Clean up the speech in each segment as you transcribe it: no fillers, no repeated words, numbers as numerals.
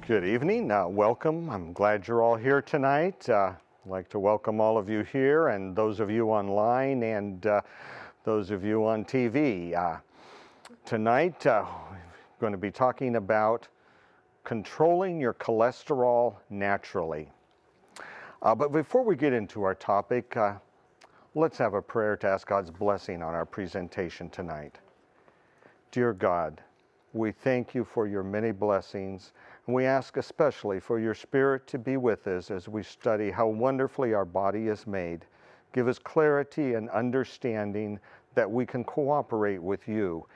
Good evening. Welcome. I'm glad you're all here tonight. I'd like to welcome all of you here and those of you online and those of you on TV. Tonight, we're going to be talking about controlling your cholesterol naturally. But before we get into our topic, let's have a prayer to ask God's blessing on our presentation tonight. Dear God, we thank you for your many blessings, and we ask especially for your Spirit to be with us as we study how wonderfully our body is made. Give us clarity and understanding that we can cooperate with you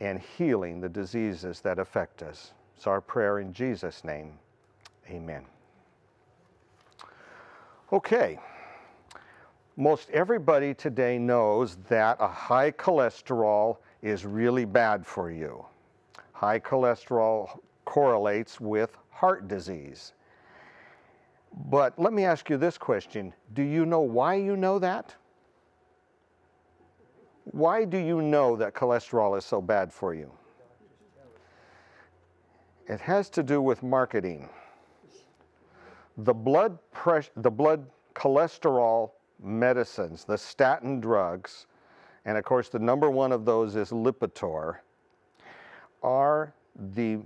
in healing the diseases that affect us. It's our prayer in Jesus' name. Amen. Okay. Most everybody today knows that a high cholesterol is really bad for you. High cholesterol correlates with heart disease. But let me ask you this question. Do you know why you know that? Why do you know that cholesterol is so bad for you? It has to do with marketing. The blood cholesterol medicines, the statin drugs, and of course the number one of those is Lipitor, are the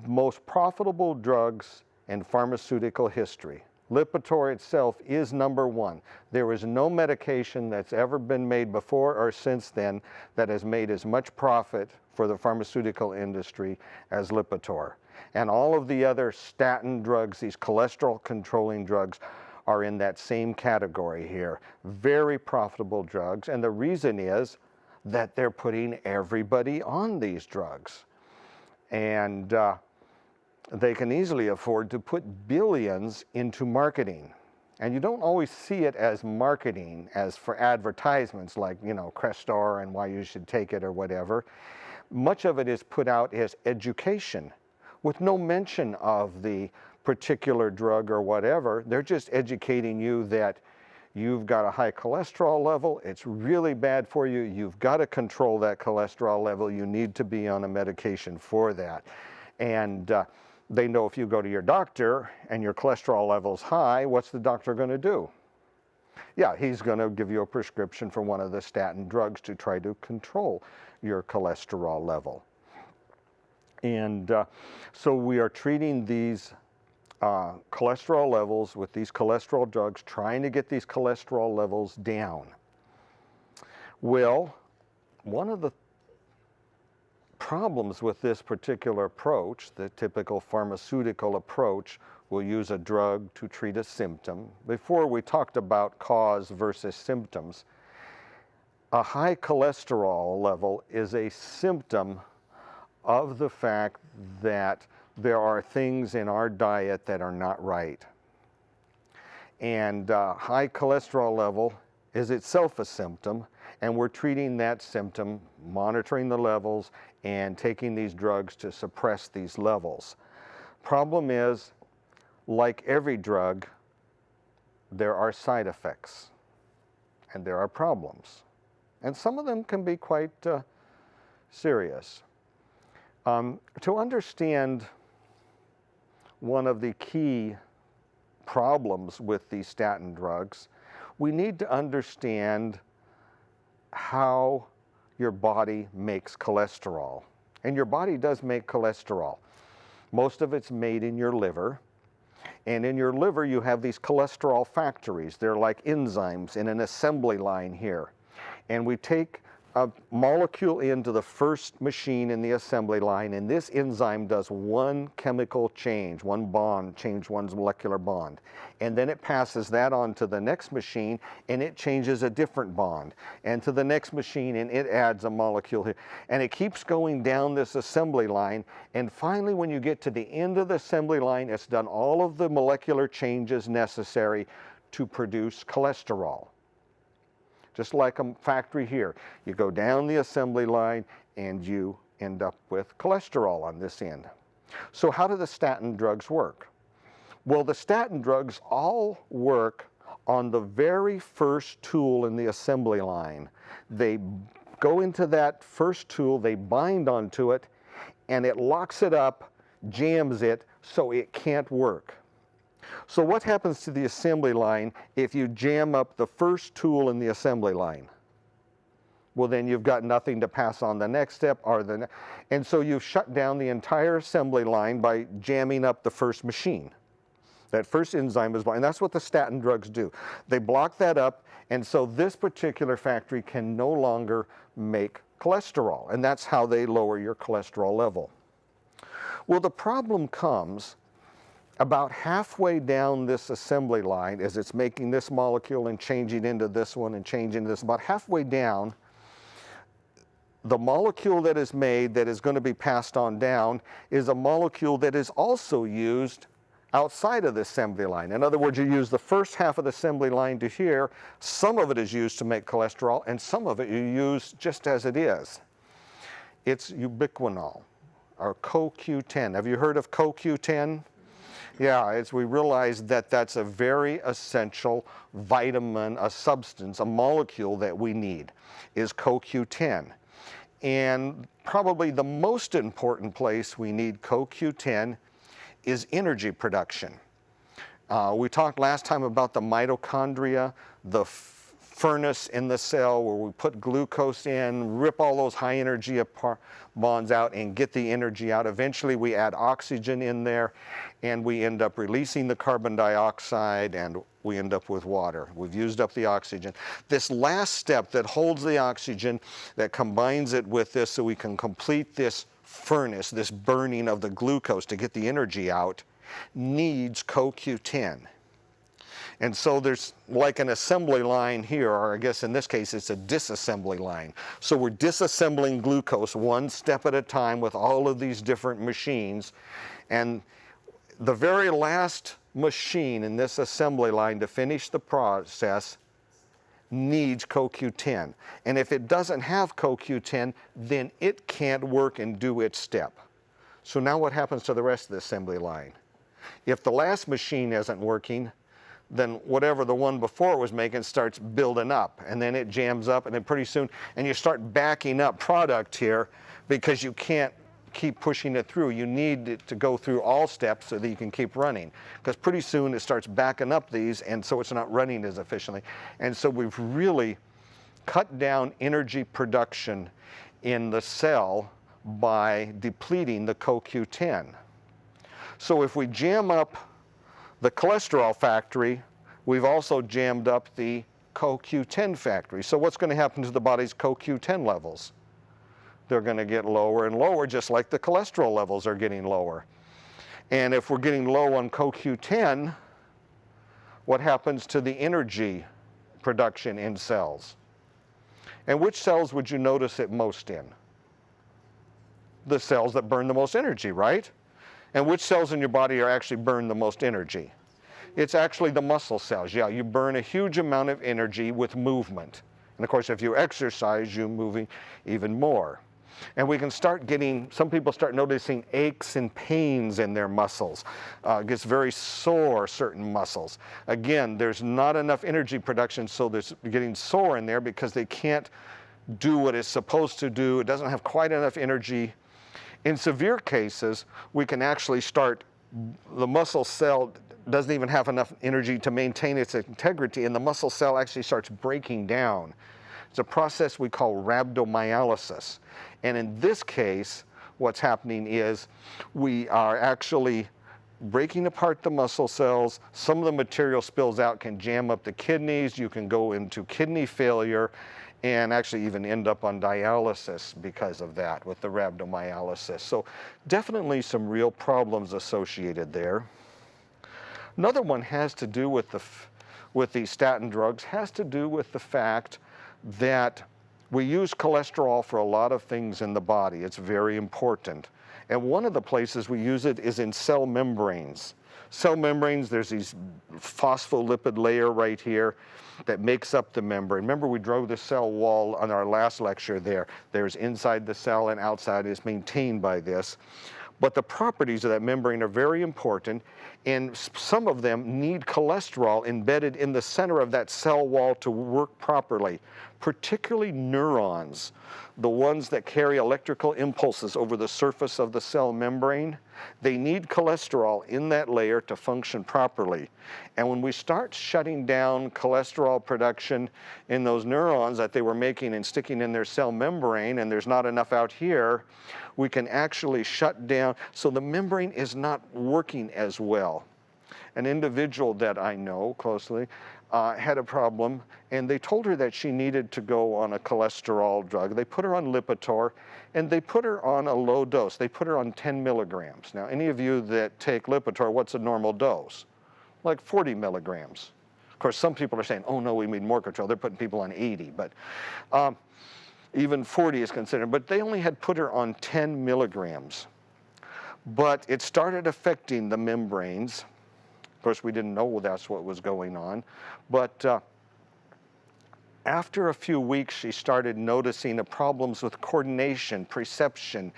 most profitable drugs in pharmaceutical history. Lipitor itself is number one. There is no medication that's ever been made before or since then that has made as much profit for the pharmaceutical industry as Lipitor. And all of the other statin drugs, these cholesterol controlling drugs, are in that same category here. Very profitable drugs, and the reason is that they're putting everybody on these drugs. And they can easily afford to put billions into marketing. And you don't always see it as marketing, as for advertisements like, Crestor and why you should take it or whatever. Much of it is put out as education with no mention of the particular drug or whatever. They're just educating you that you've got a high cholesterol level, it's really bad for you, you've got to control that cholesterol level, you need to be on a medication for that. And they know if you go to your doctor and your cholesterol level's high, what's the doctor going to do? Yeah, he's going to give you a prescription for one of the statin drugs to try to control your cholesterol level. And so we are treating these cholesterol levels with these cholesterol drugs, trying to get these cholesterol levels down. Well, one of the problems with this particular approach, the typical pharmaceutical approach, will use a drug to treat a symptom. Before we talked about cause versus symptoms. A high cholesterol level is a symptom of the fact that there are things in our diet that are not right. And high cholesterol level is itself a symptom, and we're treating that symptom, monitoring the levels, and taking these drugs to suppress these levels. Problem is, like every drug, there are side effects, and there are problems. And some of them can be quite serious. To understand one of the key problems with these statin drugs, we need to understand how your body makes cholesterol. And your body does make cholesterol. Most of it's made in your liver. And in your liver, you have these cholesterol factories. They're like enzymes in an assembly line here. And we take a molecule into the first machine in the assembly line, and this enzyme does one chemical change, one bond, change one's molecular bond. And then it passes that on to the next machine, and it changes a different bond. And to the next machine, and it adds a molecule here. And it keeps going down this assembly line, and finally when you get to the end of the assembly line, it's done all of the molecular changes necessary to produce cholesterol. Just like a factory here. You go down the assembly line and you end up with cholesterol on this end. So how do the statin drugs work? Well, the statin drugs all work on the very first tool in the assembly line. They go into that first tool, they bind onto it, and it locks it up jams it so it can't work. So what happens to the assembly line if you jam up the first tool in the assembly line? Well, then you've got nothing to pass on the next step and so you've shut down the entire assembly line by jamming up the first machine. That first enzyme is blocked, and that's what the statin drugs do. They block that up, and so this particular factory can no longer make cholesterol, and that's how they lower your cholesterol level. Well, the problem comes about halfway down this assembly line as it's making this molecule and changing into this one and changing this. About halfway down, the molecule that is made that is going to be passed on down is a molecule that is also used outside of the assembly line. In other words, you use the first half of the assembly line to here. Some of it is used to make cholesterol, and some of it you use just as it is. It's ubiquinol, or CoQ10. Have you heard of CoQ10? Yeah, we realize that that's a very essential vitamin, a substance, a molecule that we need, is CoQ10. And probably the most important place we need CoQ10 is energy production. We talked last time about the mitochondria, the furnace in the cell where we put glucose in, rip all those high energy bonds out and get the energy out. Eventually we add oxygen in there and we end up releasing the carbon dioxide and we end up with water. We've used up the oxygen. This last step that holds the oxygen, that combines it with this so we can complete this furnace, this burning of the glucose to get the energy out, needs CoQ10. And so there's like an assembly line here, or I guess in this case it's a disassembly line. So we're disassembling glucose one step at a time with all of these different machines. And the very last machine in this assembly line to finish the process needs CoQ10. And if it doesn't have CoQ10, then it can't work and do its step. So now what happens to the rest of the assembly line? If the last machine isn't working, then whatever the one before was making starts building up, and then it jams up, and then pretty soon, and you start backing up product here because you can't keep pushing it through. You need it to go through all steps so that you can keep running, because pretty soon it starts backing up these, and so it's not running as efficiently. And so we've really cut down energy production in the cell by depleting the CoQ10. So if we jam up the cholesterol factory, we've also jammed up the CoQ10 factory. So what's going to happen to the body's CoQ10 levels? They're going to get lower and lower, just like the cholesterol levels are getting lower. And if we're getting low on CoQ10, what happens to the energy production in cells? And which cells would you notice it most in? The cells that burn the most energy, right? And which cells in your body are actually burn the most energy? It's actually the muscle cells. Yeah, you burn a huge amount of energy with movement. And of course, if you exercise, you're moving even more. And we can start getting, some people start noticing aches and pains in their muscles. It gets very sore, certain muscles. Again, there's not enough energy production, so there's getting sore in there because they can't do what it's supposed to do. It doesn't have quite enough energy. In severe cases, we can actually start, the muscle cell doesn't even have enough energy to maintain its integrity, and the muscle cell actually starts breaking down. It's a process we call rhabdomyolysis. And in this case, what's happening is we are actually breaking apart the muscle cells. Some of the material spills out, can jam up the kidneys. You can go into kidney failure and actually even end up on dialysis because of that with the rhabdomyolysis. So definitely some real problems associated there. Another one has to do with these statin drugs, has to do with the fact that we use cholesterol for a lot of things in the body. It's very important. And one of the places we use it is in cell membranes. Cell membranes, there's these phospholipid layer right here that makes up the membrane. Remember, we drove the cell wall on our last lecture there. There's inside the cell and outside is maintained by this. But the properties of that membrane are very important, and some of them need cholesterol embedded in the center of that cell wall to work properly. particularly neurons, the ones that carry electrical impulses over the surface of the cell membrane. They need cholesterol in that layer to function properly. And when we start shutting down cholesterol production in those neurons that they were making and sticking in their cell membrane, and there's not enough out here, we can actually shut down, so the membrane is not working as well. An individual that I know closely had a problem, and they told her that she needed to go on a cholesterol drug. They put her on Lipitor, and they put her on a low dose. They put her on 10 milligrams. Now, any of you that take Lipitor, what's a normal dose? Like 40 milligrams. Of course, some people are saying, oh no, we need more control. They're putting people on 80, but even 40 is considered. But they only had put her on 10 milligrams. But it started affecting the membranes. Of course, we didn't know that's what was going on. But after a few weeks, she started noticing the problems with coordination, perception,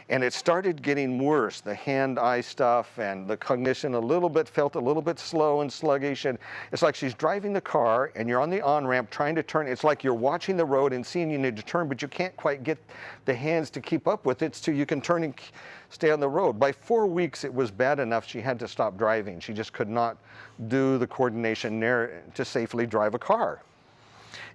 and it started getting worse. The hand-eye stuff and the cognition felt a little bit slow and sluggish. And it's like she's driving the car and you're on the on-ramp trying to turn. It's like you're watching the road and seeing you need to turn, but you can't quite get the hands to keep up with it so you can turn and stay on the road. By 4 weeks, it was bad enough she had to stop driving. She just could not do the coordination to safely drive a car.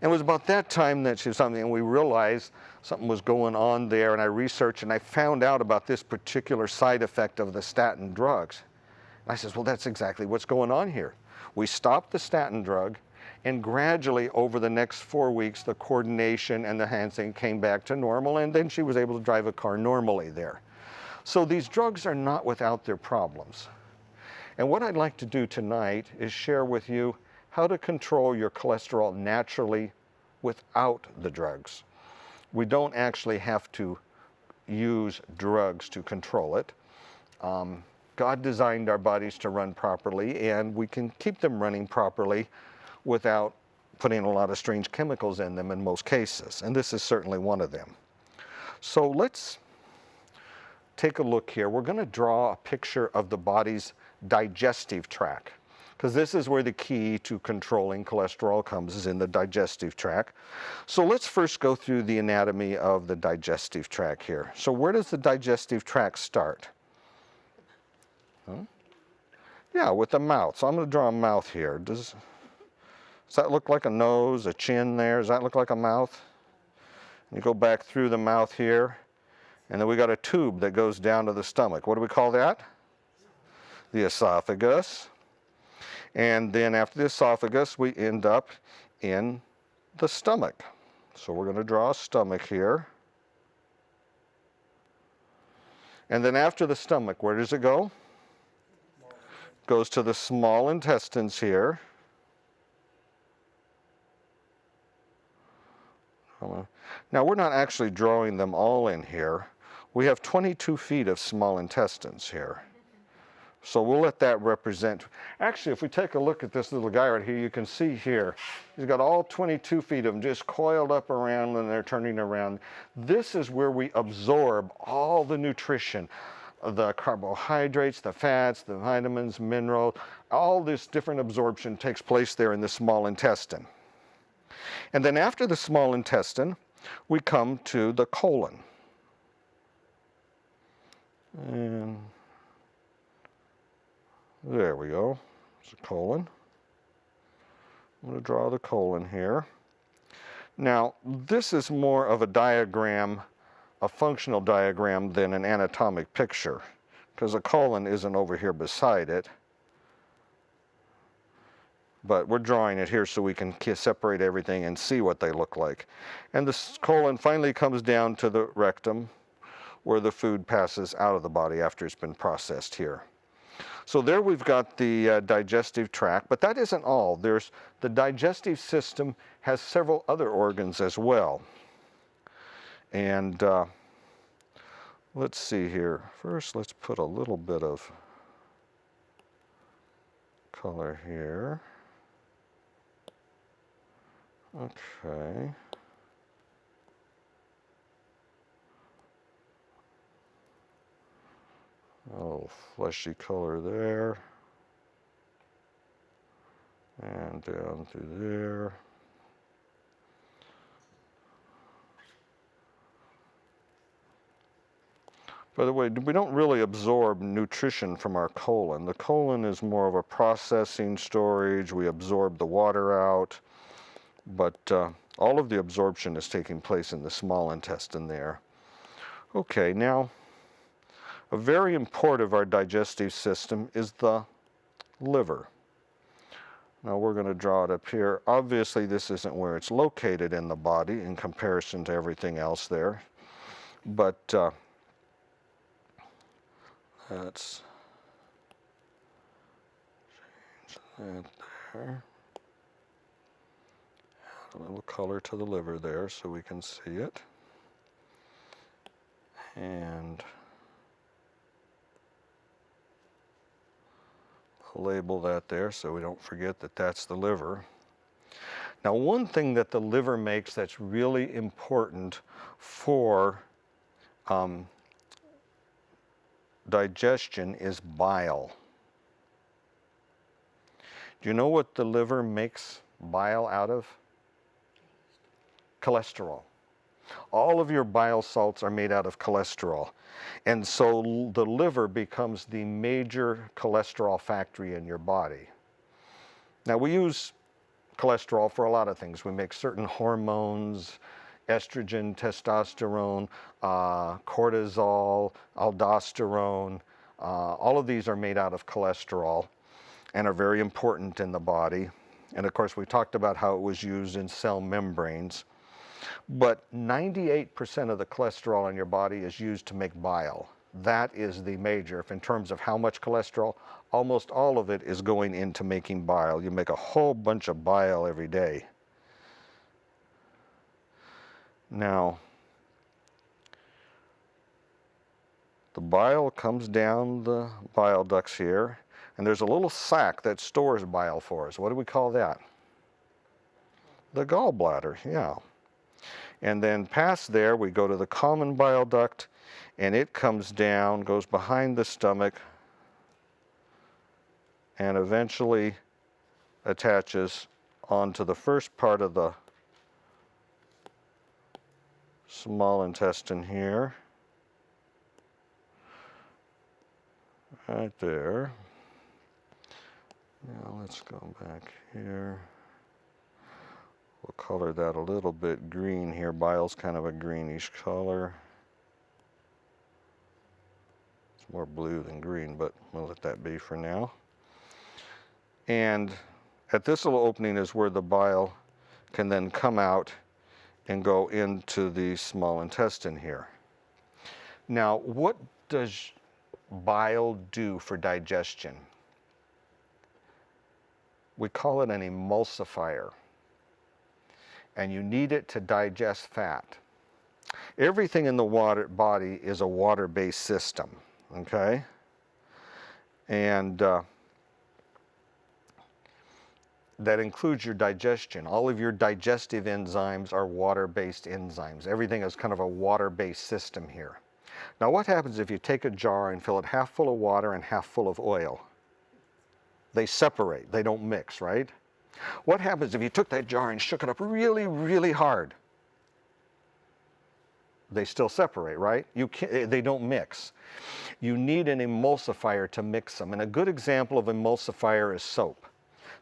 And it was about that time that she was something, and we realized something was going on there, and I researched and I found out about this particular side effect of the statin drugs. And I said, well, that's exactly what's going on here. We stopped the statin drug, and gradually over the next 4 weeks, the coordination and the handling came back to normal, and then she was able to drive a car normally there. So these drugs are not without their problems. And what I'd like to do tonight is share with you how to control your cholesterol naturally without the drugs. We don't actually have to use drugs to control it. God designed our bodies to run properly, and we can keep them running properly without putting a lot of strange chemicals in them in most cases, and this is certainly one of them. So let's take a look here. We're going to draw a picture of the body's digestive tract, because this is where the key to controlling cholesterol comes, is in the digestive tract. So let's first go through the anatomy of the digestive tract here. So where does the digestive tract start? Yeah, with the mouth. So I'm going to draw a mouth here. Does that look like a nose, a chin there? Does that look like a mouth? You go back through the mouth here, and then we got a tube that goes down to the stomach. What do we call that? The esophagus. And then after the esophagus, we end up in the stomach. So we're going to draw a stomach here. And then after the stomach, where does it go? Goes to the small intestines here. Now we're not actually drawing them all in here. We have 22 feet of small intestines here. So we'll let that represent. Actually, if we take a look at this little guy right here, you can see here, he's got all 22 feet of them just coiled up around, and they're turning around. This is where we absorb all the nutrition, the carbohydrates, the fats, the vitamins, minerals, all this different absorption takes place there in the small intestine. And then after the small intestine, we come to the colon. And there we go. It's a colon. I'm going to draw the colon here. Now, this is more of a diagram, a functional diagram, than an anatomic picture, because a colon isn't over here beside it. But we're drawing it here so we can separate everything and see what they look like. And the colon finally comes down to the rectum, where the food passes out of the body after it's been processed here. So there we've got the digestive tract, but that isn't all. The digestive system has several other organs as well. And let's see here. First, let's put a little bit of color here. Okay. Oh, fleshy color there. And down through there. By the way, we don't really absorb nutrition from our colon. The colon is more of a processing storage. We absorb the water out, but all of the absorption is taking place in the small intestine there. Okay, now, a very important of our digestive system is the liver. Now we're going to draw it up here. Obviously, this isn't where it's located in the body in comparison to everything else there, but let's change that there. Add a little color to the liver there so we can see it. And label that there so we don't forget that that's the liver. Now, one thing that the liver makes that's really important for digestion is bile. Do you know what the liver makes bile out of? Cholesterol. All of your bile salts are made out of cholesterol. And so the liver becomes the major cholesterol factory in your body. Now, we use cholesterol for a lot of things. We make certain hormones, estrogen, testosterone, cortisol, aldosterone. All of these are made out of cholesterol and are very important in the body. And of course, we talked about how it was used in cell membranes. But 98% of the cholesterol in your body is used to make bile. That is the major. If in terms of how much cholesterol, almost all of it is going into making bile. You make a whole bunch of bile every day. Now, the bile comes down the bile ducts here, and there's a little sac that stores bile for us. What do we call that? The gallbladder, yeah. And then past there, we go to the common bile duct, and it comes down, goes behind the stomach, and eventually attaches onto the first part of the small intestine here. Right there. Now let's go back here. We'll color that a little bit green here. Bile's kind of a greenish color. It's more blue than green, but we'll let that be for now. And at this little opening is where the bile can then come out and go into the small intestine here. Now, what does bile do for digestion? We call it an emulsifier. And you need it to digest fat. Everything in the body is a water-based system, okay? And that includes your digestion. All of your digestive enzymes are water-based enzymes. Everything is kind of a water-based system here. Now, what happens if you take a jar and fill it half full of water and half full of oil? They separate, they don't mix, right? What happens if you took that jar and shook it up really, really hard? They still separate, right? They don't mix. You need an emulsifier to mix them. And a good example of emulsifier is soap.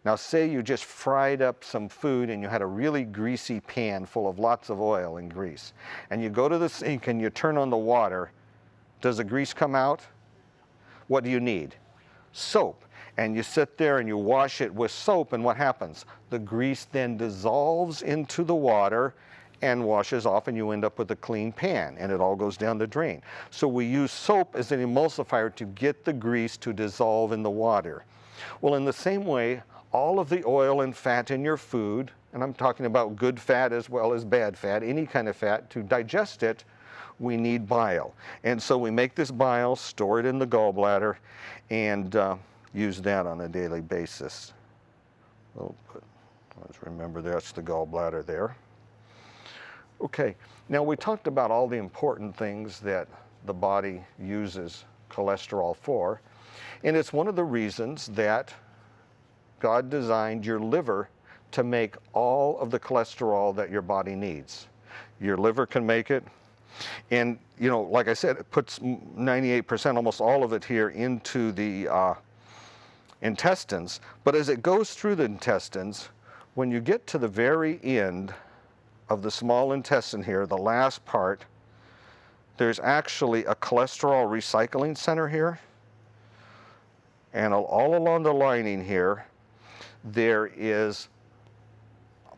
Now, say you just fried up some food and you had a really greasy pan full of lots of oil and grease. And you go to the sink and you turn on the water. Does the grease come out? What do you need? Soap. And you sit there and you wash it with soap, and what happens? The grease then dissolves into the water and washes off, and you end up with a clean pan, and it all goes down the drain. So we use soap as an emulsifier to get the grease to dissolve in the water. Well, in the same way, all of the oil and fat in your food, and I'm talking about good fat as well as bad fat, any kind of fat, to digest it, we need bile. And so we make this bile, store it in the gallbladder, and use that on a daily basis. Let's remember that's the gallbladder there. Okay, now we talked about all the important things that the body uses cholesterol for, and it's one of the reasons that God designed your liver to make all of the cholesterol that your body needs. Your liver can make it, And, you know, like I said, it puts 98%, almost all of it here into the intestines. But as it goes through the intestines, when you get to the very end of the small intestine here, the last part, there's actually a cholesterol recycling center here. And all along the lining here, there is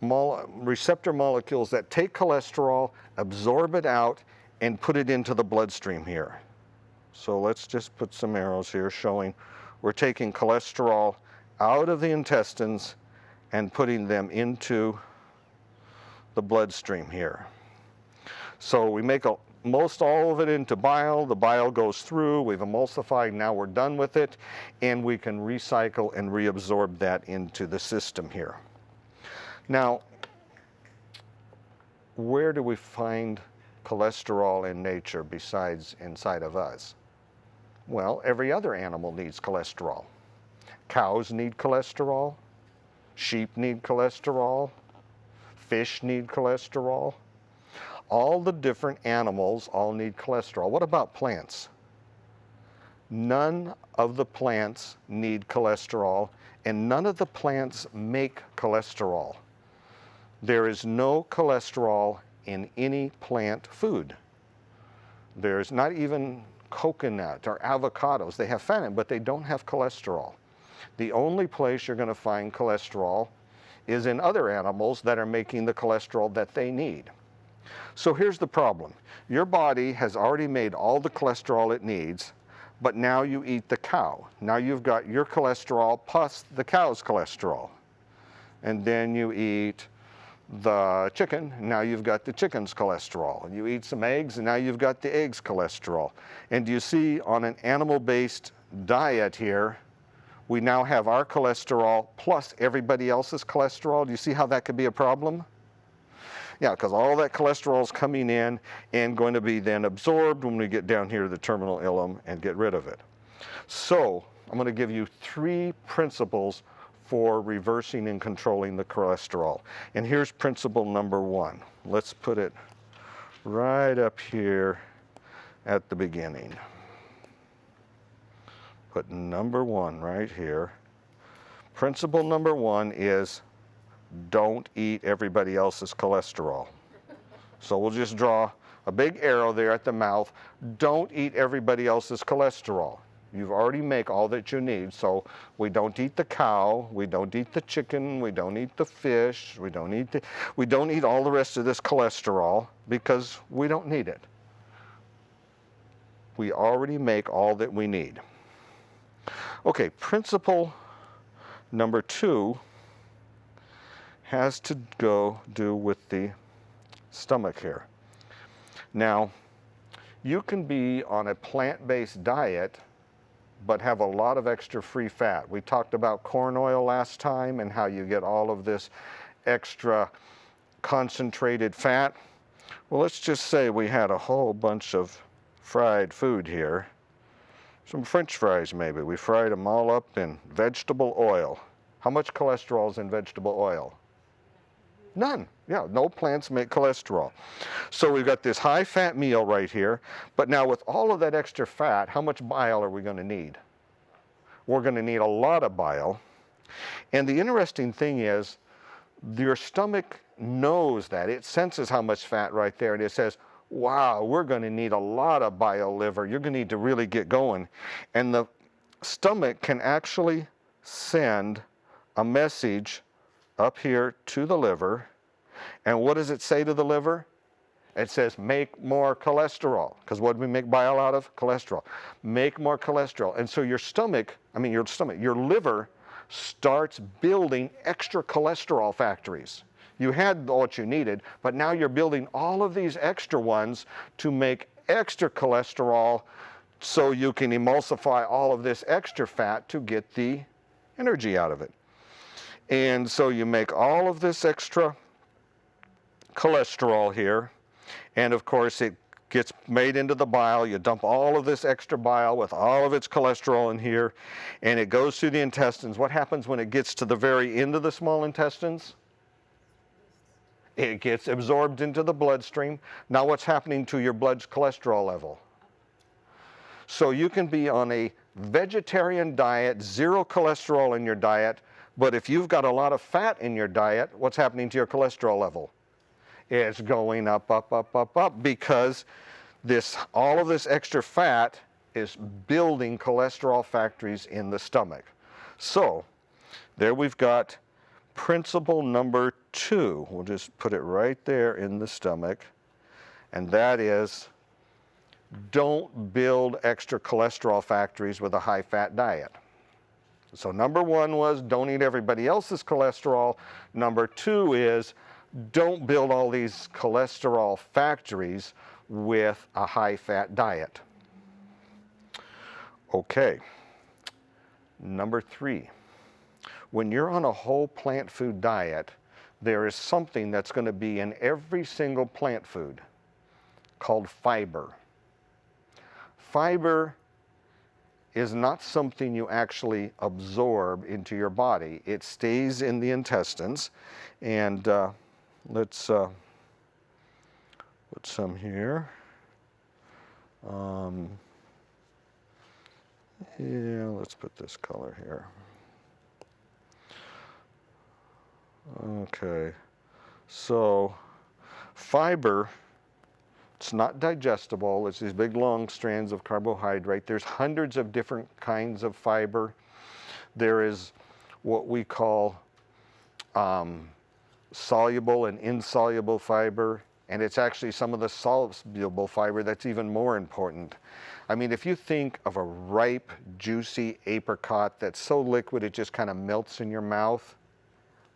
receptor molecules that take cholesterol, absorb it out, and put it into the bloodstream here. So let's just put some arrows here showing we're taking cholesterol out of the intestines and putting them into the bloodstream here. So we make most all of it into bile. The bile goes through, we've emulsified, now we're done with it, and we can recycle and reabsorb that into the system here. Now, where do we find cholesterol in nature besides inside of us? Well, every other animal needs cholesterol. Cows need cholesterol, sheep need cholesterol, fish need cholesterol. All the different animals all need cholesterol. What about plants? None of the plants need cholesterol, and none of the plants make cholesterol. There is no cholesterol in any plant food. There's not even coconut or avocados. They have fat in it, but they don't have cholesterol. The only place you're going to find cholesterol is in other animals that are making the cholesterol that they need. So here's the problem. Your body has already made all the cholesterol it needs, but now you eat the cow. Now you've got your cholesterol plus the cow's cholesterol. And then you eat the chicken, now you've got the chicken's cholesterol. And you eat some eggs, and now you've got the egg's cholesterol. And you see on an animal-based diet here, we now have our cholesterol plus everybody else's cholesterol. Do you see how that could be a problem? Yeah, because all that cholesterol is coming in and going to be then absorbed when we get down here to the terminal ileum and get rid of it. So I'm going to give you 3 principles for reversing and controlling the cholesterol. And here's principle number 1. Let's put it right up here at the beginning. Put number 1 right here. Principle number 1 is don't eat everybody else's cholesterol. So we'll just draw a big arrow there at the mouth. Don't eat everybody else's cholesterol. You've already made all that you need. So we don't eat the cow, we don't eat the chicken, we don't eat the fish, we don't eat all the rest of this cholesterol because we don't need it. We already make all that we need. Okay, principle number 2 has to do with the stomach here. Now, you can be on a plant-based diet but have a lot of extra free fat. We talked about corn oil last time and how you get all of this extra concentrated fat. Well, let's just say we had a whole bunch of fried food here. Some French fries maybe. We fried them all up in vegetable oil. How much cholesterol is in vegetable oil? None. Yeah, no plants make cholesterol. So we've got this high fat meal right here, but now with all of that extra fat, how much bile are we going to need? We're going to need a lot of bile. And the interesting thing is, your stomach knows that. It senses how much fat right there, and it says, wow, we're going to need a lot of bile liver. You're going to need to really get going. And the stomach can actually send a message up here to the liver. And what does it say to the liver? It says, make more cholesterol. Because what do we make bile out of? Cholesterol. Make more cholesterol. And so your liver starts building extra cholesterol factories. You had what you needed, but now you're building all of these extra ones to make extra cholesterol so you can emulsify all of this extra fat to get the energy out of it. And so you make all of this extra cholesterol here, and of course it gets made into the bile. You dump all of this extra bile with all of its cholesterol in here, and it goes through the intestines. What happens when it gets to the very end of the small intestines? It gets absorbed into the bloodstream. Now what's happening to your blood cholesterol level? So you can be on a vegetarian diet, zero cholesterol in your diet, but if you've got a lot of fat in your diet, what's happening to your cholesterol level? It's going up, up, up, up, up, because all of this extra fat is building cholesterol factories in the stomach. So there we've got principle number 2. We'll just put it right there in the stomach, and that is, don't build extra cholesterol factories with a high-fat diet. So number 1 was don't eat everybody else's cholesterol. Number 2 is don't build all these cholesterol factories with a high-fat diet. Okay, number 3. When you're on a whole plant food diet, there is something that's going to be in every single plant food called fiber. Fiber is not something you actually absorb into your body. It stays in the intestines, and let's put some here. Yeah, let's put this color here. Okay, so fiber, it's not digestible. It's these big long strands of carbohydrate. There's hundreds of different kinds of fiber. There is what we call soluble and insoluble fiber, and it's actually some of the soluble fiber that's even more important. I mean, if you think of a ripe, juicy apricot that's so liquid it just kind of melts in your mouth,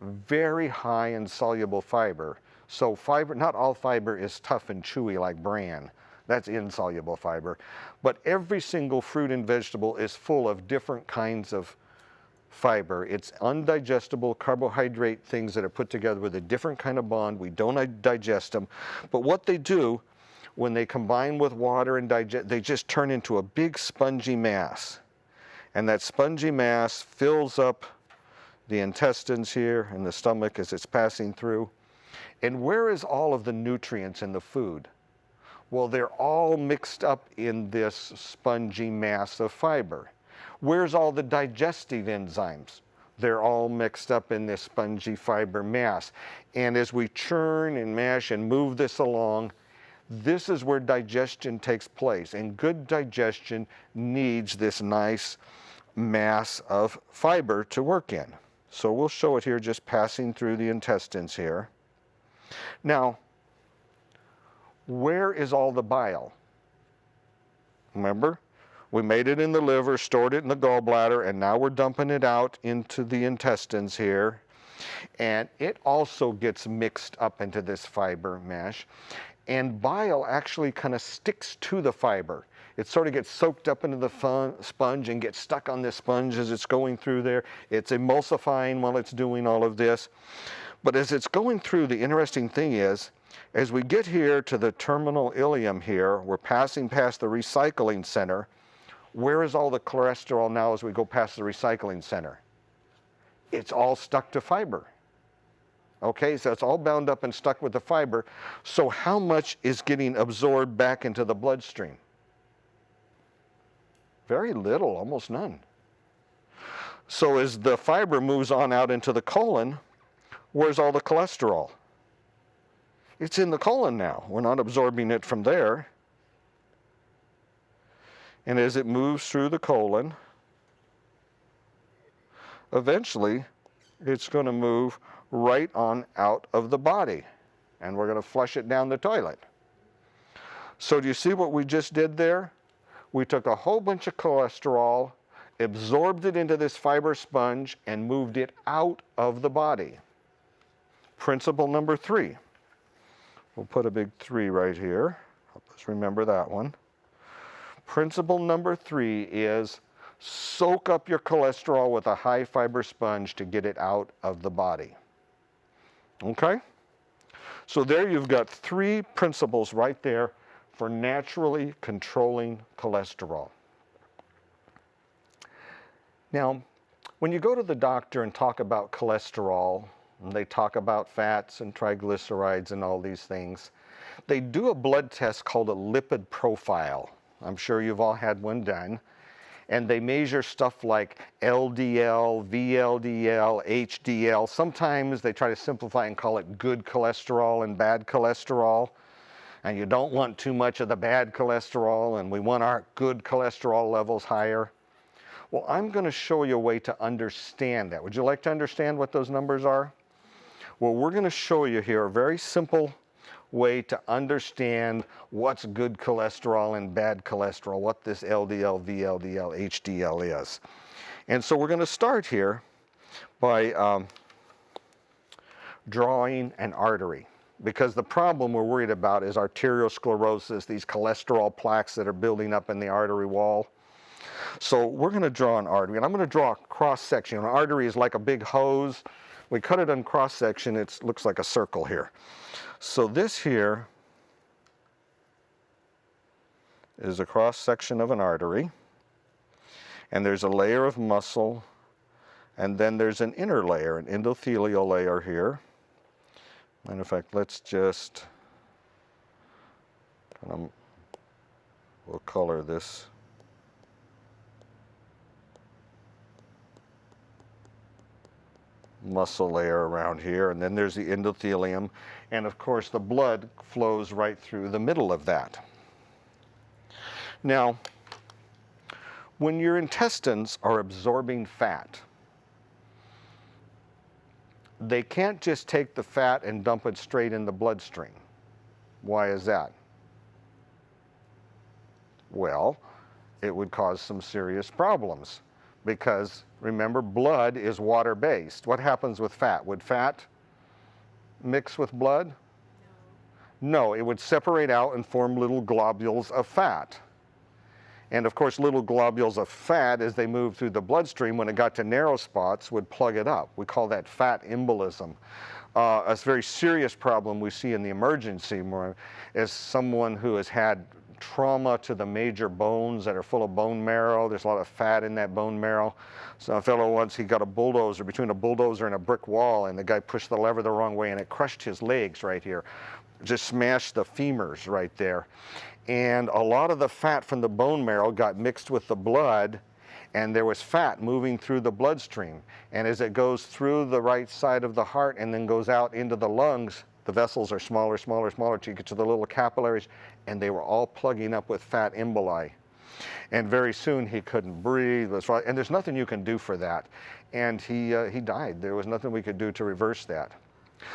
very high in soluble fiber. So fiber, not all fiber is tough and chewy like bran. That's insoluble fiber. But every single fruit and vegetable is full of different kinds of fiber. It's undigestible carbohydrate things that are put together with a different kind of bond. We don't digest them. But what they do, when they combine with water and digest, they just turn into a big spongy mass. And that spongy mass fills up the intestines here and the stomach as it's passing through. And where is all of the nutrients in the food? Well, they're all mixed up in this spongy mass of fiber. Where's all the digestive enzymes? They're all mixed up in this spongy fiber mass. And as we churn and mash and move this along, this is where digestion takes place. And good digestion needs this nice mass of fiber to work in. So we'll show it here just passing through the intestines here. Now, where is all the bile? Remember, we made it in the liver, stored it in the gallbladder, and now we're dumping it out into the intestines here. And it also gets mixed up into this fiber mesh. And bile actually kind of sticks to the fiber. It sort of gets soaked up into the sponge and gets stuck on this sponge as it's going through there. It's emulsifying while it's doing all of this. But as it's going through, the interesting thing is, as we get here to the terminal ileum here, we're passing past the recycling center. Where is all the cholesterol now as we go past the recycling center? It's all stuck to fiber. Okay, so it's all bound up and stuck with the fiber. So how much is getting absorbed back into the bloodstream? Very little, almost none. So as the fiber moves on out into the colon, where's all the cholesterol? It's in the colon now. We're not absorbing it from there. And as it moves through the colon, eventually it's going to move right on out of the body. And we're going to flush it down the toilet. So do you see what we just did there? We took a whole bunch of cholesterol, absorbed it into this fiber sponge, and moved it out of the body. Principle number 3. We'll put a big 3 right here. Help us remember that one. Principle number 3 is soak up your cholesterol with a high fiber sponge to get it out of the body. Okay? So there you've got 3 principles right there for naturally controlling cholesterol. Now, when you go to the doctor and talk about cholesterol, and they talk about fats and triglycerides and all these things. They do a blood test called a lipid profile. I'm sure you've all had one done. And they measure stuff like LDL, VLDL, HDL. Sometimes they try to simplify and call it good cholesterol and bad cholesterol. And you don't want too much of the bad cholesterol, and we want our good cholesterol levels higher. Well, I'm going to show you a way to understand that. Would you like to understand what those numbers are? Well, we're going to show you here a very simple way to understand what's good cholesterol and bad cholesterol, what this LDL, VLDL, HDL is. And so we're going to start here by drawing an artery, because the problem we're worried about is arteriosclerosis, these cholesterol plaques that are building up in the artery wall. So we're going to draw an artery, and I'm going to draw a cross section. An artery is like a big hose. We cut it on cross section, it looks like a circle here. So this here is a cross section of an artery, and there's a layer of muscle, and then there's an inner layer, an endothelial layer here. Matter of fact, let's just we'll color this. Muscle layer around here, and then there's the endothelium, and of course the blood flows right through the middle of that. Now, when your intestines are absorbing fat, they can't just take the fat and dump it straight in the bloodstream. Why is that? Well, it would cause some serious problems, because remember, blood is water-based. What happens with fat? Would fat mix with blood? No, it would separate out and form little globules of fat. And of course, little globules of fat, as they move through the bloodstream, when it got to narrow spots, would plug it up. We call that fat embolism. A very serious problem we see in the emergency room is someone who has had trauma to the major bones that are full of bone marrow. There's a lot of fat in that bone marrow. So a fellow once, he got a bulldozer, between a bulldozer and a brick wall, and the guy pushed the lever the wrong way, and it crushed his legs right here. Just smashed the femurs right there. And a lot of the fat from the bone marrow got mixed with the blood, and there was fat moving through the bloodstream. And as it goes through the right side of the heart and then goes out into the lungs, the vessels are smaller, smaller, smaller till you get to the little capillaries, and they were all plugging up with fat emboli. And very soon he couldn't breathe, and there's nothing you can do for that. And he died. There was nothing we could do to reverse that.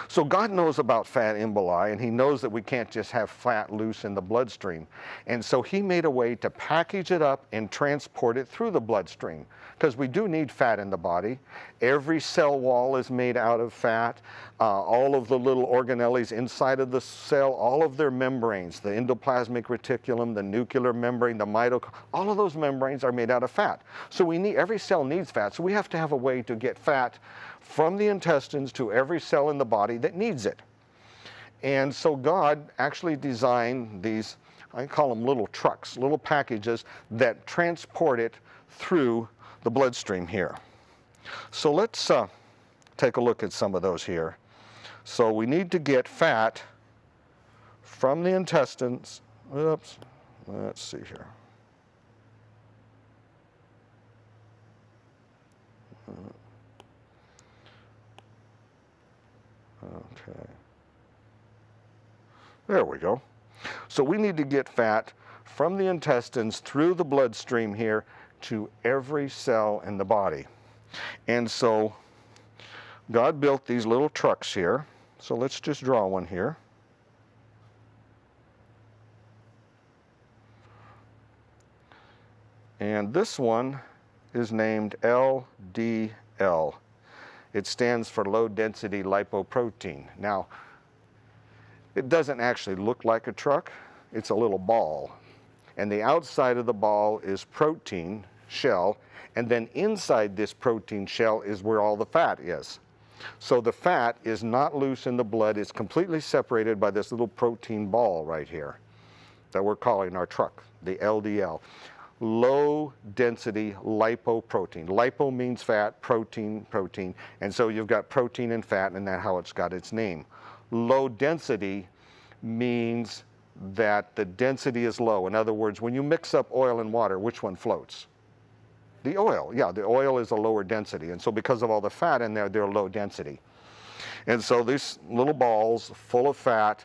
So God knows about fat emboli, and he knows that we can't just have fat loose in the bloodstream. And so he made a way to package it up and transport it through the bloodstream, because we do need fat in the body. Every cell wall is made out of fat. All of the little organelles inside of the cell, all of their membranes, the endoplasmic reticulum, the nuclear membrane, the mitochondria, all of those membranes are made out of fat. So every cell needs fat, so we have to have a way to get fat from the intestines to every cell in the body that needs it. And so God actually designed these, I call them little trucks, little packages that transport it through the bloodstream here. So let's take a look at some of those here. So we need to get fat from the intestines. Oops, let's see here. Okay. There we go. So we need to get fat from the intestines through the bloodstream here to every cell in the body. And so God built these little trucks here. So let's just draw one here. And this one is named LDL. It stands for low density lipoprotein. Now, it doesn't actually look like a truck. It's a little ball. And the outside of the ball is protein shell, and then inside this protein shell is where all the fat is. So the fat is not loose in the blood. It's completely separated by this little protein ball right here that we're calling our truck, the LDL. low density lipoprotein. Lipo means fat, protein, protein. And so you've got protein and fat, and that's how it's got its name. Low density means that the density is low. In other words, when you mix up oil and water, which one floats? The oil. Yeah, the oil is a lower density. And so because of all the fat in there, they're low density. And so these little balls full of fat,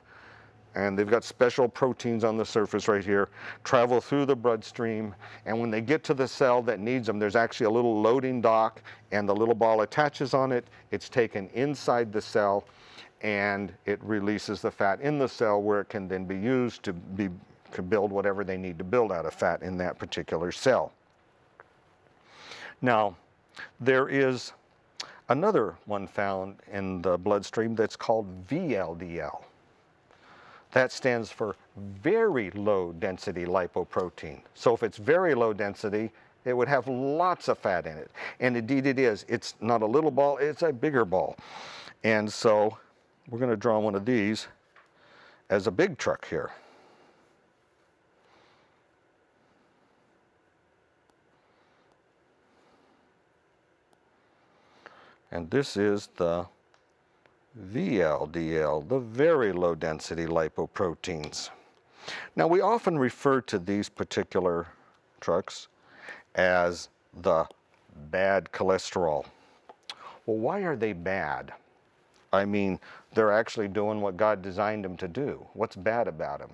and they've got special proteins on the surface right here, travel through the bloodstream, and when they get to the cell that needs them, there's actually a little loading dock, and the little ball attaches on it. It's taken inside the cell, and it releases the fat in the cell, where it can then be used to build whatever they need to build out of fat in that particular cell. Now, there is another one found in the bloodstream that's called VLDL. That stands for very low density lipoprotein. So if it's very low density, it would have lots of fat in it. And indeed it is. It's not a little ball, it's a bigger ball. And so we're going to draw one of these as a big truck here. And this is the VLDL, the very low density lipoproteins. Now we often refer to these particular trucks as the bad cholesterol. Well, why are they bad? I mean, they're actually doing what God designed them to do. What's bad about them?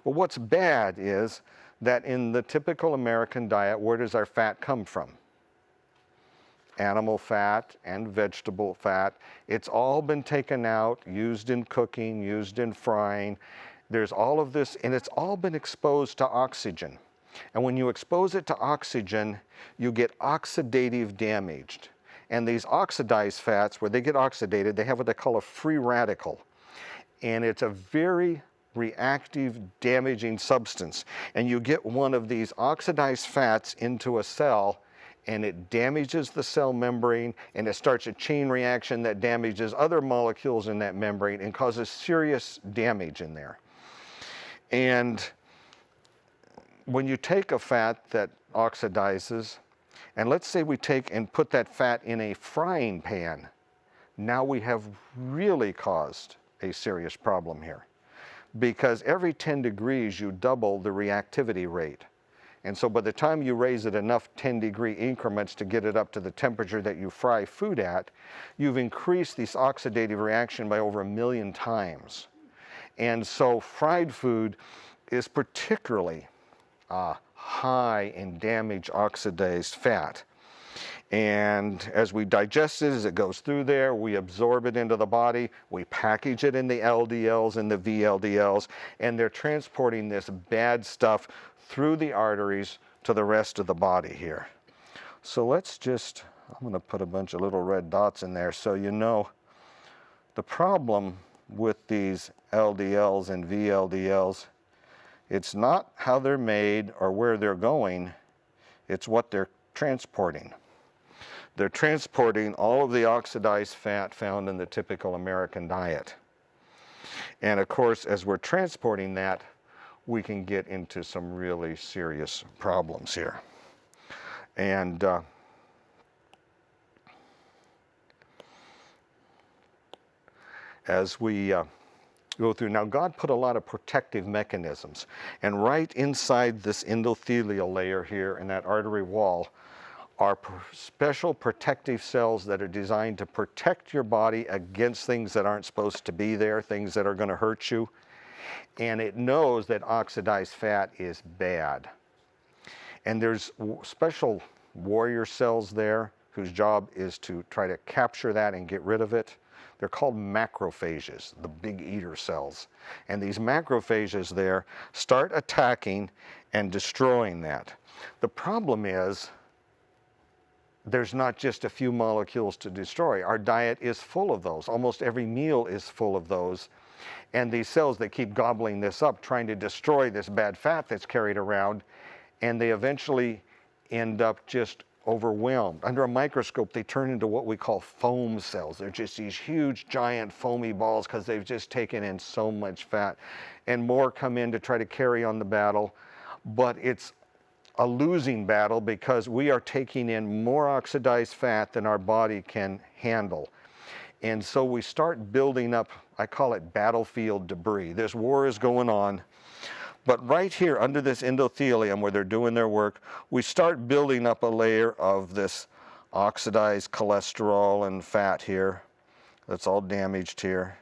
Well, what's bad is that in the typical American diet, where does our fat come from? Animal fat and vegetable fat. It's all been taken out, used in cooking, used in frying. There's all of this, and it's all been exposed to oxygen. And when you expose it to oxygen, you get oxidative damage. And these oxidized fats, where they get oxidated, they have what they call a free radical. And it's a very reactive, damaging substance. And you get one of these oxidized fats into a cell, and it damages the cell membrane, and it starts a chain reaction that damages other molecules in that membrane and causes serious damage in there. And when you take a fat that oxidizes, and let's say we take and put that fat in a frying pan, now we have really caused a serious problem here. Because every 10 degrees you double the reactivity rate. And so by the time you raise it enough 10-degree increments to get it up to the temperature that you fry food at, you've increased this oxidative reaction by over 1 million times. And so fried food is particularly high in damaged oxidized fat. And as we digest it, as it goes through there, we absorb it into the body, we package it in the LDLs and the VLDLs, and they're transporting this bad stuff through the arteries to the rest of the body here. So let's just, I'm going to put a bunch of little red dots in there so you know the problem with these LDLs and VLDLs. It's not how they're made or where they're going, it's what they're transporting. They're transporting all of the oxidized fat found in the typical American diet. And of course, as we're transporting that, we can get into some really serious problems here. And as we go through, now God put a lot of protective mechanisms, and right inside this endothelial layer here in that artery wall are special protective cells that are designed to protect your body against things that aren't supposed to be there, things that are going to hurt you. And it knows that oxidized fat is bad. And there's special warrior cells there whose job is to try to capture that and get rid of it. They're called macrophages, the big eater cells. And these macrophages there start attacking and destroying that. The problem is there's not just a few molecules to destroy. Our diet is full of those. Almost every meal is full of those. And these cells, they keep gobbling this up, trying to destroy this bad fat that's carried around, and they eventually end up just overwhelmed. Under a microscope, they turn into what we call foam cells. They're just these huge, giant, foamy balls because they've just taken in so much fat. And more come in to try to carry on the battle, but it's a losing battle because we are taking in more oxidized fat than our body can handle. And so we start building up, I call it battlefield debris. This war is going on, but right here under this endothelium where they're doing their work, we start building up a layer of this oxidized cholesterol and fat here. That's all damaged here.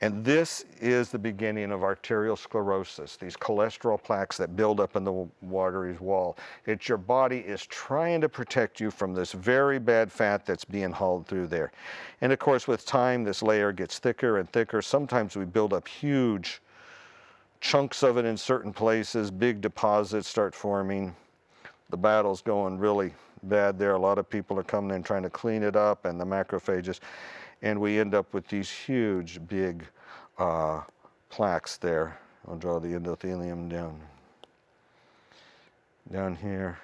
And this is the beginning of arteriosclerosis, these cholesterol plaques that build up in the artery's wall. It's your body is trying to protect you from this very bad fat that's being hauled through there. And of course, with time, this layer gets thicker and thicker. Sometimes we build up huge chunks of it in certain places. Big deposits start forming. The battle's going really bad there. A lot of people are coming in trying to clean it up, and the macrophages. And we end up with these huge, big plaques there. I'll draw the endothelium down here.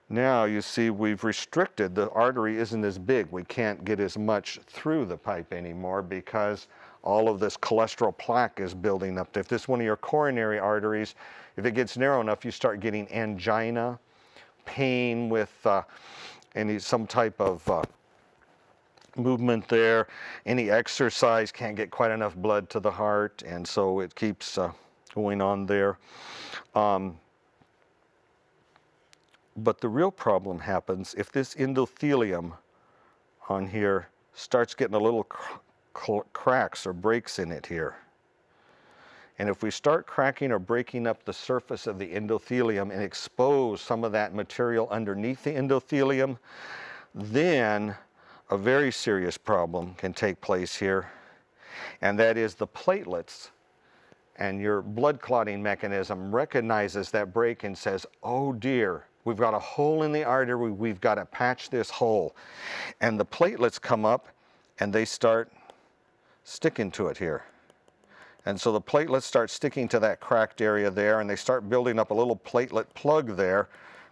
Now you see we've restricted, the artery isn't as big. We can't get as much through the pipe anymore because all of this cholesterol plaque is building up. If this is one of your coronary arteries, if it gets narrow enough, you start getting angina, pain with some type of movement there. Any exercise can't get quite enough blood to the heart, and so it keeps going on there. But the real problem happens if this endothelium on here starts getting a little cracks or breaks in it here. And if we start cracking or breaking up the surface of the endothelium and expose some of that material underneath the endothelium, then a very serious problem can take place here, and that is the platelets and your blood clotting mechanism recognizes that break and says, oh dear, we've got a hole in the artery, we've got to patch this hole. And the platelets come up and they start sticking to it here. And so the platelets start sticking to that cracked area there, and they start building up a little platelet plug there,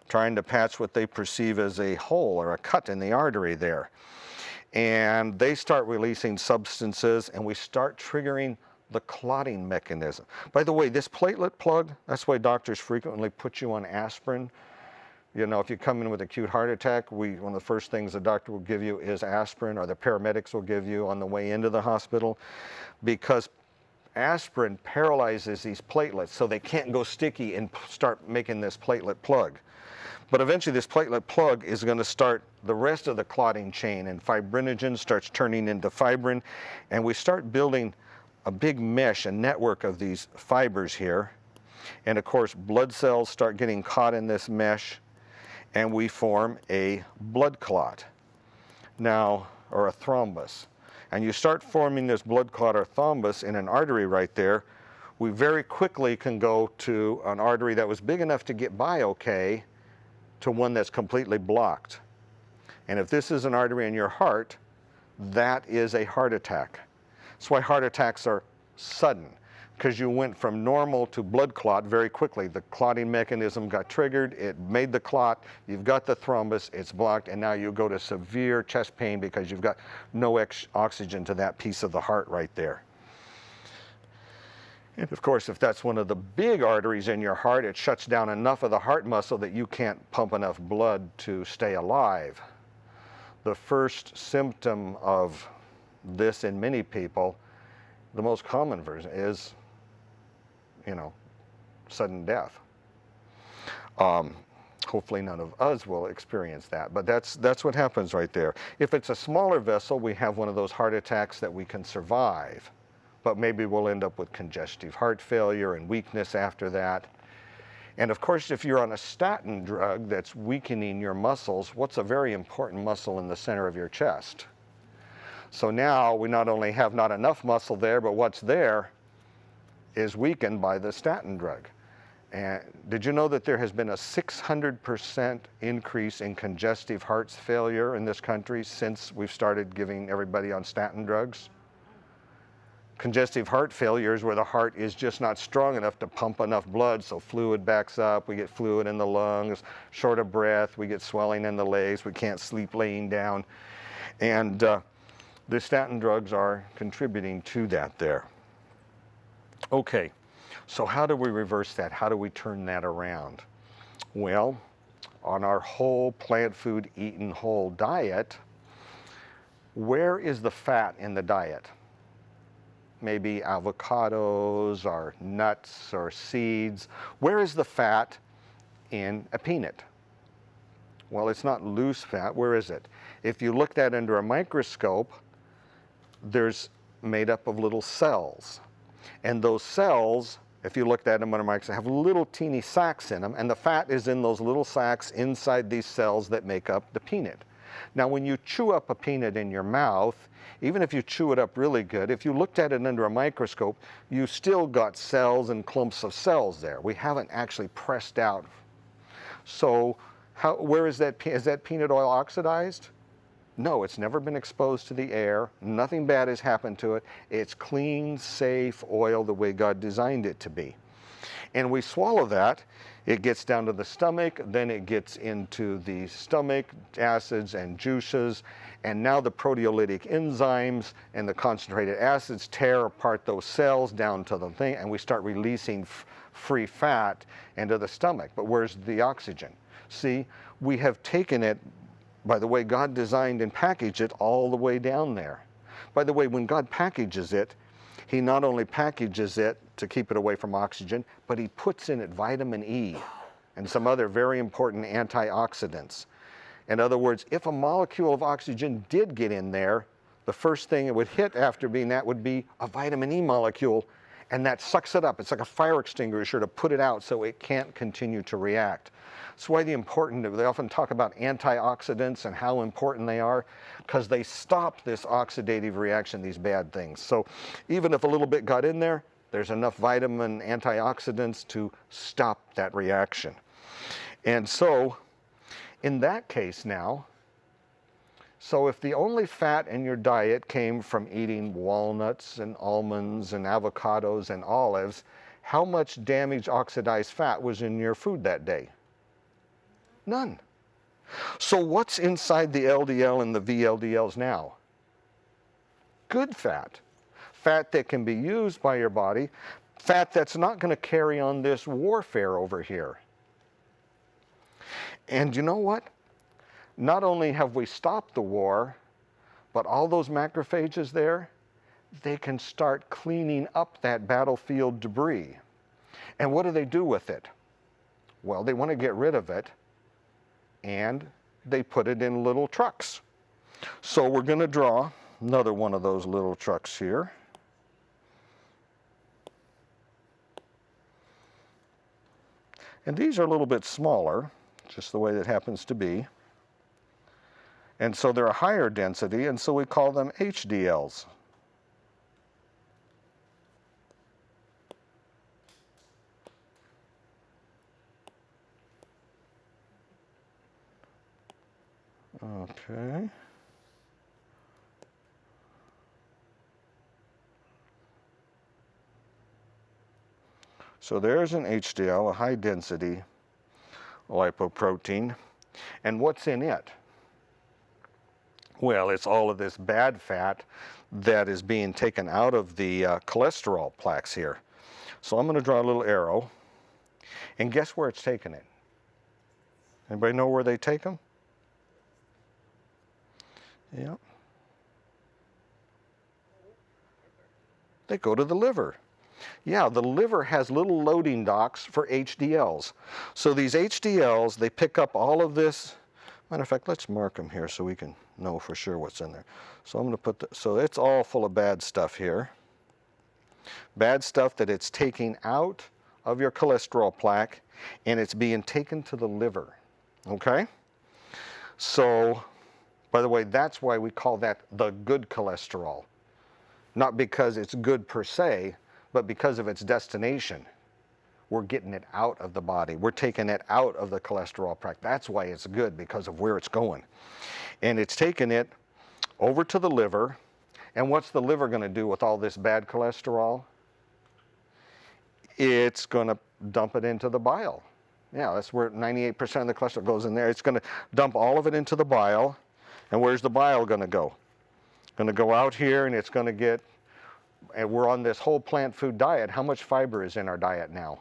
trying to patch what they perceive as a hole or a cut in the artery there. And they start releasing substances, and we start triggering the clotting mechanism. By the way, this platelet plug, that's why doctors frequently put you on aspirin. You know, if you come in with acute heart attack, one of the first things the doctor will give you is aspirin, or the paramedics will give you on the way into the hospital, because aspirin paralyzes these platelets so they can't go sticky and start making this platelet plug. But eventually this platelet plug is going to start the rest of the clotting chain, and fibrinogen starts turning into fibrin, and we start building a big mesh, a network of these fibers here. And of course blood cells start getting caught in this mesh, and we form a blood clot now, or a thrombus. And you start forming this blood clot or thrombus in an artery right there, we very quickly can go to an artery that was big enough to get by okay to one that's completely blocked. And if this is an artery in your heart, that is a heart attack. That's why heart attacks are sudden, because you went from normal to blood clot very quickly. The clotting mechanism got triggered, it made the clot, you've got the thrombus, it's blocked, and now you go to severe chest pain because you've got no oxygen to that piece of the heart right there. And of course, if that's one of the big arteries in your heart, it shuts down enough of the heart muscle that you can't pump enough blood to stay alive. The first symptom of this in many people, the most common version is, sudden death. Hopefully none of us will experience that, but that's what happens right there. If it's a smaller vessel, we have one of those heart attacks that we can survive, but maybe we'll end up with congestive heart failure and weakness after that. And of course, if you're on a statin drug that's weakening your muscles, what's a very important muscle in the center of your chest? So now we not only have not enough muscle there, but what's there is weakened by the statin drug. And did you know that there has been a 600% increase in congestive heart failure in this country since we've started giving everybody on statin drugs? Congestive heart failure is where the heart is just not strong enough to pump enough blood, so fluid backs up, we get fluid in the lungs, short of breath, we get swelling in the legs, we can't sleep laying down. And the statin drugs are contributing to that there. Okay, so how do we reverse that? How do we turn that around? Well, on our whole plant food eaten whole diet, where is the fat in the diet? Maybe avocados or nuts or seeds. Where is the fat in a peanut? Well, it's not loose fat. Where is it? If you look at it under a microscope, there's made up of little cells. And those cells, if you looked at them under a microscope, have little teeny sacs in them, and the fat is in those little sacs inside these cells that make up the peanut. Now, when you chew up a peanut in your mouth, even if you chew it up really good, if you looked at it under a microscope, you still got cells and clumps of cells there. We haven't actually pressed out. So where is that peanut oil oxidized? No, it's never been exposed to the air. Nothing bad has happened to it. It's clean, safe oil the way God designed it to be. And we swallow that. It gets down to the stomach, then it gets into the stomach acids and juices, and now the proteolytic enzymes and the concentrated acids tear apart those cells down to the thing, and we start releasing free fat into the stomach. But where's the oxygen? See, we have taken it, by the way God designed and packaged it, all the way down there. By the way, when God packages it, He not only packages it to keep it away from oxygen, but He puts in it vitamin E and some other very important antioxidants. In other words, if a molecule of oxygen did get in there, the first thing it would hit after being that would be a vitamin E molecule, and that sucks it up. It's like a fire extinguisher to put it out so it can't continue to react. That's why they often talk about antioxidants and how important they are, because they stop this oxidative reaction, these bad things. So even if a little bit got in there, there's enough vitamin antioxidants to stop that reaction. And so in that case now, so if the only fat in your diet came from eating walnuts and almonds and avocados and olives, how much damaged oxidized fat was in your food that day? None. So what's inside the LDL and the VLDLs now? Good fat. Fat that can be used by your body. Fat that's not going to carry on this warfare over here. And you know what? Not only have we stopped the war, but all those macrophages there, they can start cleaning up that battlefield debris. And what do they do with it? Well, they want to get rid of it, and they put it in little trucks. So we're going to draw another one of those little trucks here. And these are a little bit smaller, just the way that happens to be. And so they're a higher density, and so we call them HDLs. Okay. So there's an HDL, a high density lipoprotein. And what's in it? Well, it's all of this bad fat that is being taken out of the cholesterol plaques here. So I'm going to draw a little arrow, and guess where it's taking it? Anybody know where they take them? Yeah. They go to the liver. Yeah, the liver has little loading docks for HDLs. So these HDLs, they pick up all of this. Matter of fact, let's mark them here so we can know for sure what's in there. So I'm going to put so it's all full of bad stuff here. Bad stuff that it's taking out of your cholesterol plaque, and it's being taken to the liver. Okay? So, by the way, that's why we call that the good cholesterol. Not because it's good per se, but because of its destination. We're getting it out of the body. We're taking it out of the cholesterol plaque. That's why it's good, because of where it's going. And it's taking it over to the liver. And what's the liver going to do with all this bad cholesterol? It's going to dump it into the bile. Yeah, that's where 98% of the cholesterol goes in there. It's going to dump all of it into the bile. And where's the bile going to go? Going to go out here, and it's going to get, and we're on this whole plant food diet. How much fiber is in our diet now?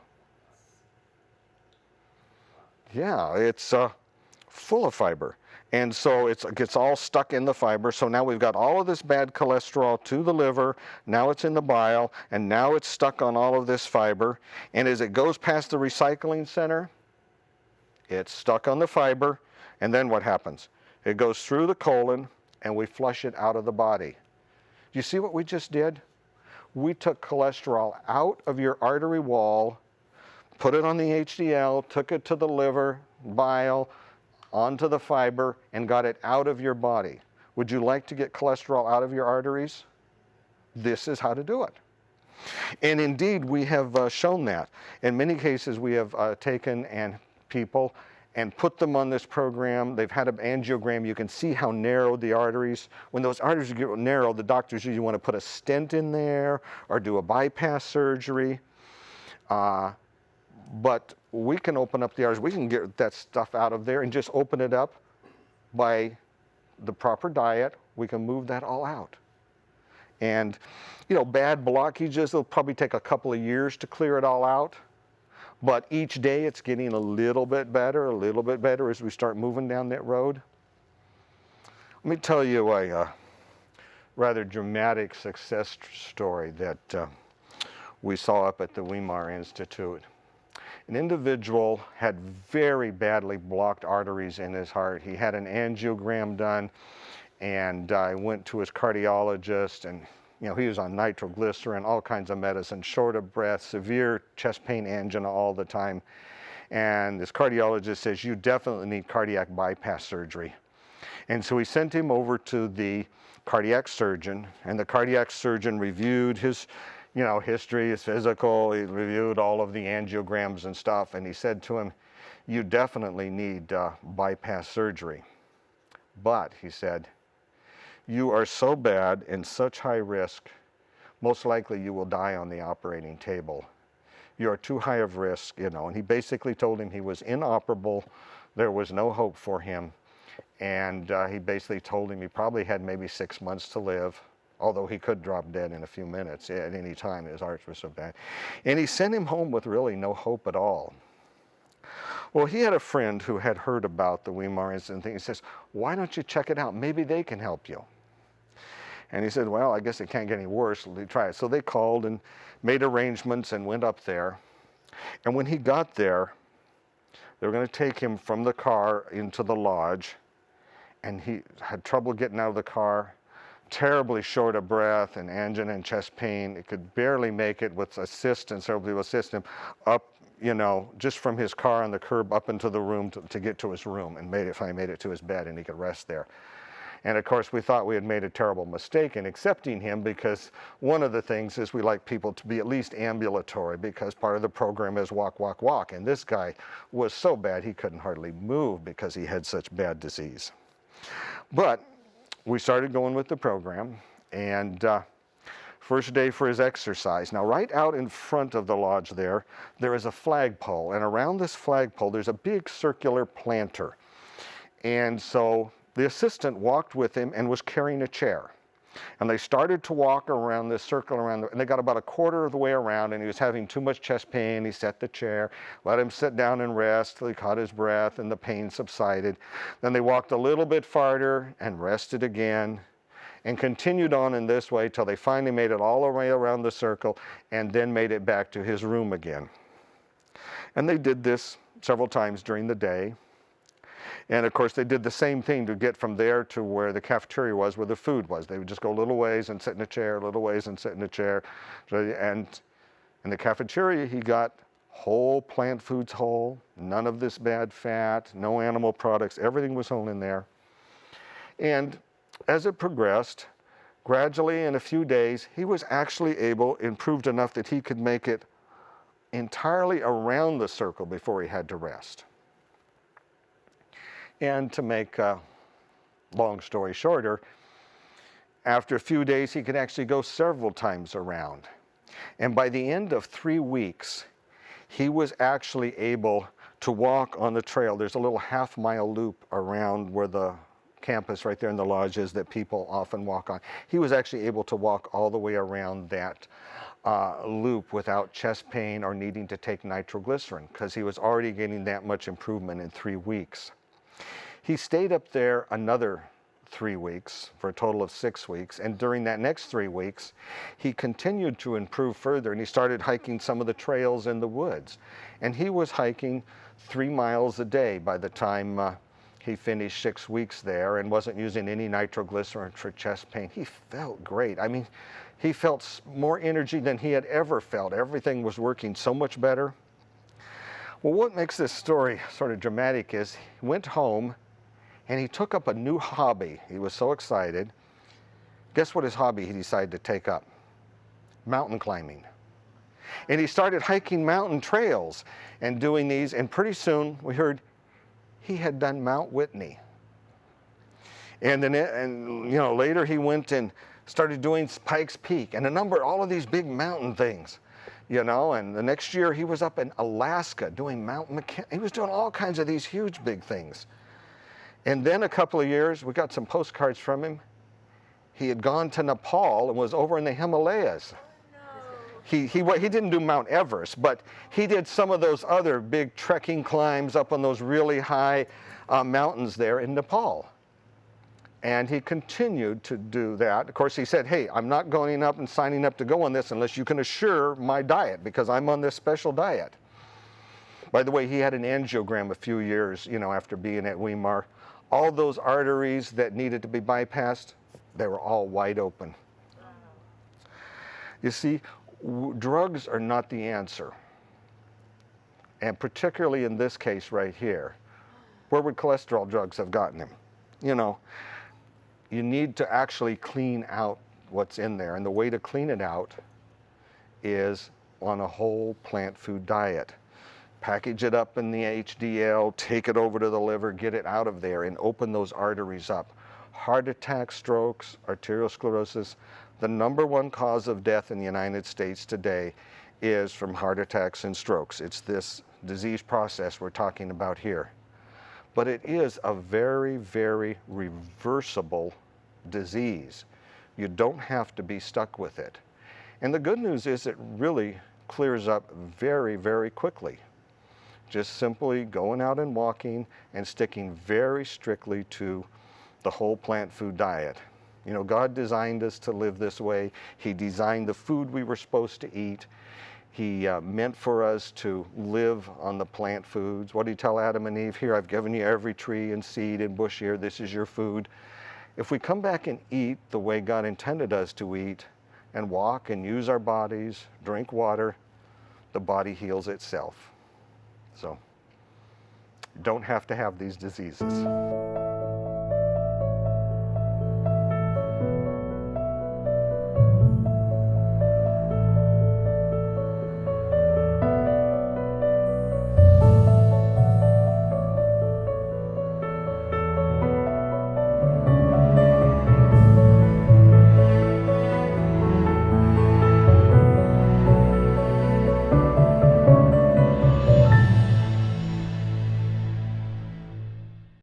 Yeah, it's full of fiber. And so it gets all stuck in the fiber. So now we've got all of this bad cholesterol to the liver. Now it's in the bile, and now it's stuck on all of this fiber. And as it goes past the recycling center, it's stuck on the fiber. And then what happens? It goes through the colon, and we flush it out of the body. Do you see what we just did? We took cholesterol out of your artery wall, put it on the HDL, took it to the liver, bile, onto the fiber, and got it out of your body. Would you like to get cholesterol out of your arteries? This is how to do it. And indeed, we have shown that. In many cases, we have taken people and put them on this program. They've had an angiogram. You can see how narrow the arteries. When those arteries get narrow, the doctors usually want to put a stent in there or do a bypass surgery. But we can open up the arteries. We can get that stuff out of there and just open it up by the proper diet. We can move that all out. And, you know, bad blockages, it'll probably take a couple of years to clear it all out. But each day it's getting a little bit better as we start moving down that road. Let me tell you a rather dramatic success story that we saw up at the Weimar Institute. An individual had very badly blocked arteries in his heart. He had an angiogram done, and I went to his cardiologist, and you know, he was on nitroglycerin, all kinds of medicine, short of breath, severe chest pain, angina all the time. And this cardiologist says, you definitely need cardiac bypass surgery. And so we sent him over to the cardiac surgeon, and the cardiac surgeon reviewed his history, his physical. He reviewed all of the angiograms and stuff, and he said to him, you definitely need bypass surgery. But, he said, you are so bad and such high risk, most likely you will die on the operating table. You are too high of risk, and he basically told him he was inoperable, there was no hope for him, and he basically told him he probably had maybe 6 months to live, although he could drop dead in a few minutes at any time. His heart was so bad. And he sent him home with really no hope at all. Well, he had a friend who had heard about the Weimar Institute. He says, why don't you check it out? Maybe they can help you. And he said, well, I guess it can't get any worse. Let me try it. So they called and made arrangements and went up there. And when he got there, they were going to take him from the car into the lodge. And he had trouble getting out of the car, terribly short of breath and angina and chest pain. He could barely make it with assistance. Several people assist him up, just from his car on the curb up into the room to get to his room, and finally made it to his bed, and he could rest there. And of course, we thought we had made a terrible mistake in accepting him, because one of the things is we like people to be at least ambulatory, because part of the program is walk, walk, walk. And this guy was so bad he couldn't hardly move because he had such bad disease. But we started going with the program, and first day for his exercise. Now, right out in front of the lodge there is a flagpole, and around this flagpole there's a big circular planter. And so the assistant walked with him and was carrying a chair. And they started to walk around this circle and they got about a quarter of the way around, and he was having too much chest pain. He set the chair, let him sit down and rest till he caught his breath and the pain subsided. Then they walked a little bit farther and rested again, and continued on in this way till they finally made it all the way around the circle and then made it back to his room again. And they did this several times during the day. And of course, they did the same thing to get from there to where the cafeteria was, where the food was. They would just go a little ways and sit in a chair, a little ways and sit in a chair. And in the cafeteria, he got whole plant foods whole, none of this bad fat, no animal products, everything was whole in there. And as it progressed, gradually in a few days, he was actually improved enough that he could make it entirely around the circle before he had to rest. And to make a long story shorter, after a few days, he could actually go several times around. And by the end of 3 weeks, he was actually able to walk on the trail. There's a little half-mile loop around where the campus right there in the lodge is that people often walk on. He was actually able to walk all the way around that loop without chest pain or needing to take nitroglycerin, because he was already getting that much improvement in 3 weeks. He stayed up there another 3 weeks for a total of 6 weeks, and during that next 3 weeks he continued to improve further, and he started hiking some of the trails in the woods, and he was hiking 3 miles a day by the time he finished 6 weeks there, and wasn't using any nitroglycerin for chest pain. He felt great. I mean, he felt more energy than he had ever felt. Everything was working so much better. Well, what makes this story sort of dramatic is he went home and he took up a new hobby. He was so excited. Guess what his hobby he decided to take up? Mountain climbing. And he started hiking mountain trails and doing these, and pretty soon we heard he had done Mount Whitney. And then, later he went and started doing Pikes Peak and all of these big mountain things, and the next year he was up in Alaska doing Mount McKinley. He was doing all kinds of these huge big things. And then a couple of years, we got some postcards from him. He had gone to Nepal and was over in the Himalayas. He didn't do Mount Everest, but he did some of those other big trekking climbs up on those really high mountains there in Nepal. And he continued to do that. Of course, he said, hey, I'm not going up and signing up to go on this unless you can assure my diet, because I'm on this special diet. By the way, he had an angiogram a few years, after being at Weimar. All those arteries that needed to be bypassed, they were all wide open. You see, drugs are not the answer. And particularly in this case right here, where would cholesterol drugs have gotten him? You need to actually clean out what's in there. And the way to clean it out is on a whole plant food diet. Package it up in the HDL, take it over to the liver, get it out of there, and open those arteries up. Heart attack, strokes, arteriosclerosis, the #1 cause of death in the United States today is from heart attacks and strokes. It's this disease process we're talking about here. But it is a very, very reversible disease. You don't have to be stuck with it. And the good news is it really clears up very, very quickly. Just simply going out and walking and sticking very strictly to the whole plant food diet. God designed us to live this way. He designed the food we were supposed to eat. He meant for us to live on the plant foods. What did he tell Adam and Eve? Here, I've given you every tree and seed and bush here. This is your food. If we come back and eat the way God intended us to eat and walk and use our bodies, drink water, the body heals itself. So, you don't have to have these diseases.